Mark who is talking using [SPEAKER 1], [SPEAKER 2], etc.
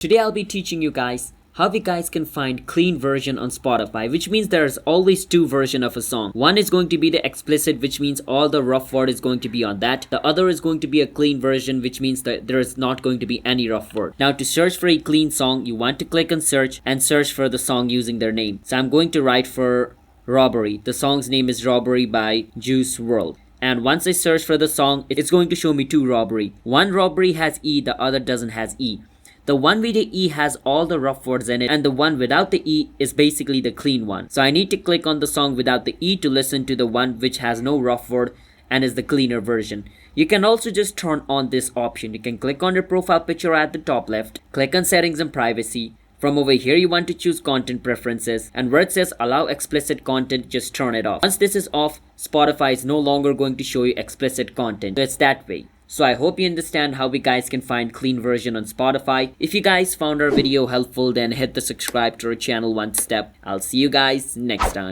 [SPEAKER 1] Today I'll be teaching you guys how you guys can find clean version on Spotify, which means there's always two versions of a song. One is going to be the explicit, which means all the rough word is going to be on that. The other is going to be a clean version, which means that there is not going to be any rough word. Now to search for a clean song, you want to click on search and search for the song using their name. So I'm going to write for Robbery. The song's name is Robbery by Juice WRLD. And once I search for the song, it's going to show me two robbery. One robbery has E, the other doesn't has E. The one with the E has all the rough words in it, and the one without the E is basically the clean one. So I need to click on the song without the E to listen to the one which has no rough word and is the cleaner version. You can also just turn on this option. You can click on your profile picture at the top left, click on settings and privacy. From over here you want to choose content preferences, and where it says allow explicit content, just turn it off. Once this is off, Spotify is no longer going to show you explicit content. So it's that way. So I hope you understand how we guys can find clean version on Spotify. If you guys found our video helpful, then hit the subscribe to our channel one step. I'll see you guys next time.